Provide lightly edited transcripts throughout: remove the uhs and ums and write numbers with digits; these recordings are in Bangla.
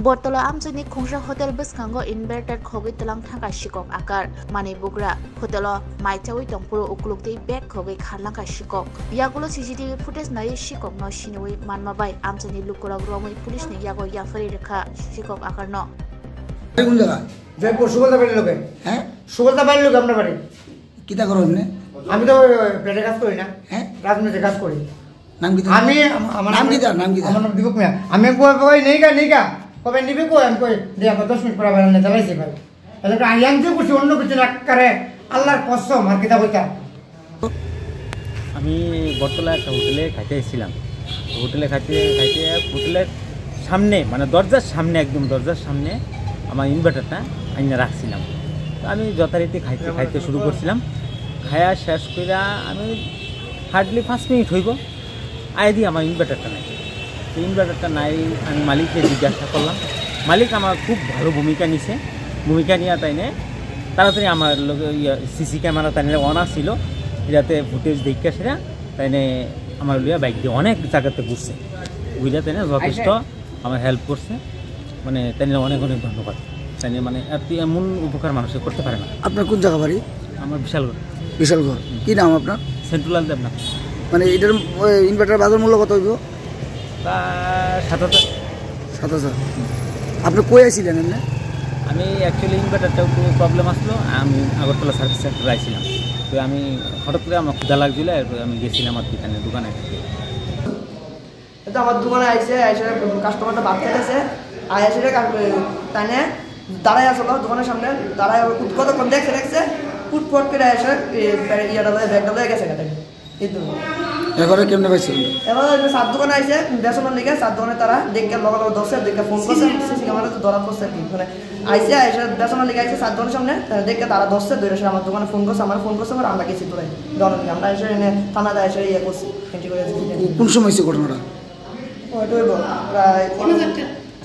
Bortolo amjani khungsra hotel biskango inverted khogi telang thangka sikok akar mani bugra hotelo maichawi tongpuro ukulukti bag khogi kharlangka sikok yagulo CCTV footage nai sikok no sinui manmabai amjani lukurag romoi police ni yago yafari rekha sikok akar no কোন জায়গা জয়পুর সুগলদা বাড়ির লোকে হ্যাঁ সুগলদা বাড়ির লোক আপনার বাড়ি কিটা করো এমনি আমি তো পেটে কাজ করি না হ্যাঁ রাজনীতি কাজ করি নাম কি আমি আমার নাম কি নাম কি আমার নাম দীপক মিয়া আমি কই নেইকা কবে নিবি কই আমি কই দিয়ে আমার 10 মিনিট পর আবার না চালাইছি ভাই এলাকা আইয়ান যে কিছু অন্য কিছু না করে আল্লাহর কসম আর কিটা কইতা আমি বটতলা একটা হোটেলে খাইতে এসেছিলাম হোটেলে হোটেলের সামনে মানে দরজার সামনে একদম দরজার সামনে আমার ইনভার্টারটা আইনা রাখছিলাম তো আমি যথারীতি খাইতে শুরু করছিলাম খায়া শেষ করে আমি হার্ডলি 5 মিনিট হইব আয় দিয়ে আমার ইনভার্টারটা নাই তো ইনভার্টারটা নাই আমি মালিককে জিজ্ঞাসা করলাম মালিক আমার খুব ভালো ভূমিকা নিছে ভূমিকা নিয়ে তাই নে তাড়াতাড়ি আমার সিসি ক্যামেরা তাই অন ছিল যাতে ফুটেজ দেখে সেটা তাই আমার লিয়া বাইক দিয়ে অনেক জায়গাতে ঘুরছে বুঝলে তাই না যথেষ্ট আমার হেল্প করছে মানে তাই অনেক অনেক ধন্যবাদ তাই মানে এমন উপকার মানুষের করতে পারে না। আপনার কোন জায়গা বাড়ি? আমার বিশালগড়। বিশালগড় কি নাম আপনার? সেন্ট্রাল দেবনা। মানে এটার ইনভার্টার বাজার মূল্য কত হইব? তা 7,000। 7,000। আপনি কই আছিলেন এমনি? আমি অ্যাকচুয়ালি ইনভার্টারটা একটু প্রবলেম আসলো আমি আগরতলা সার্ভিস সেন্টারে আইছিলাম তো আমি হঠাৎ করে আমার ক্ষুধা লাগছিল এরপর আমি গেছিলাম আমার দোকানে তো আমার দোকানে আইসে কাস্টমারটা ভাত খেতেছে আইসে টানে দাঁড়ায় আসলো দোকানের সামনে দাঁড়ায় কতক্ষণ দেখছে ফুটফট করে এসে ইয়াটা ব্যাগটা লয়ে গেছে কিন্তু এবারে কেমনে পাইছিল? এবার সাত দোকানে আইসে বেসনের লিগে সাত দোকানে তারা দেখে লগে ধরছে দেখে ফোন করছে সিসি ক্যামেরা তো ধরা পড়ছে কি মানে আইসে বেসনের লিগে আইসে সাত দোকানের সামনে দেখে তারা ধরছে ধরে এসে আমার দোকানে ফোন করছে আমার ফোন করছে আবার আমরা গেছি তোরাই দোকানে আমরা এসে এনে থানাতে এসে ইয়ে করছি এন্ট্রি করে কোন সময় হয়েছে ঘটনাটা? প্রায়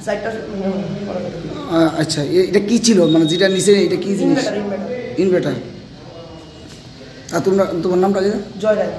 4টা। আচ্ছা এটা কি ছিল মানে যেটা নিচে এটা কি জিনিস? ইনভার্টার। আর তোমার নামটা কি? জয় রায়।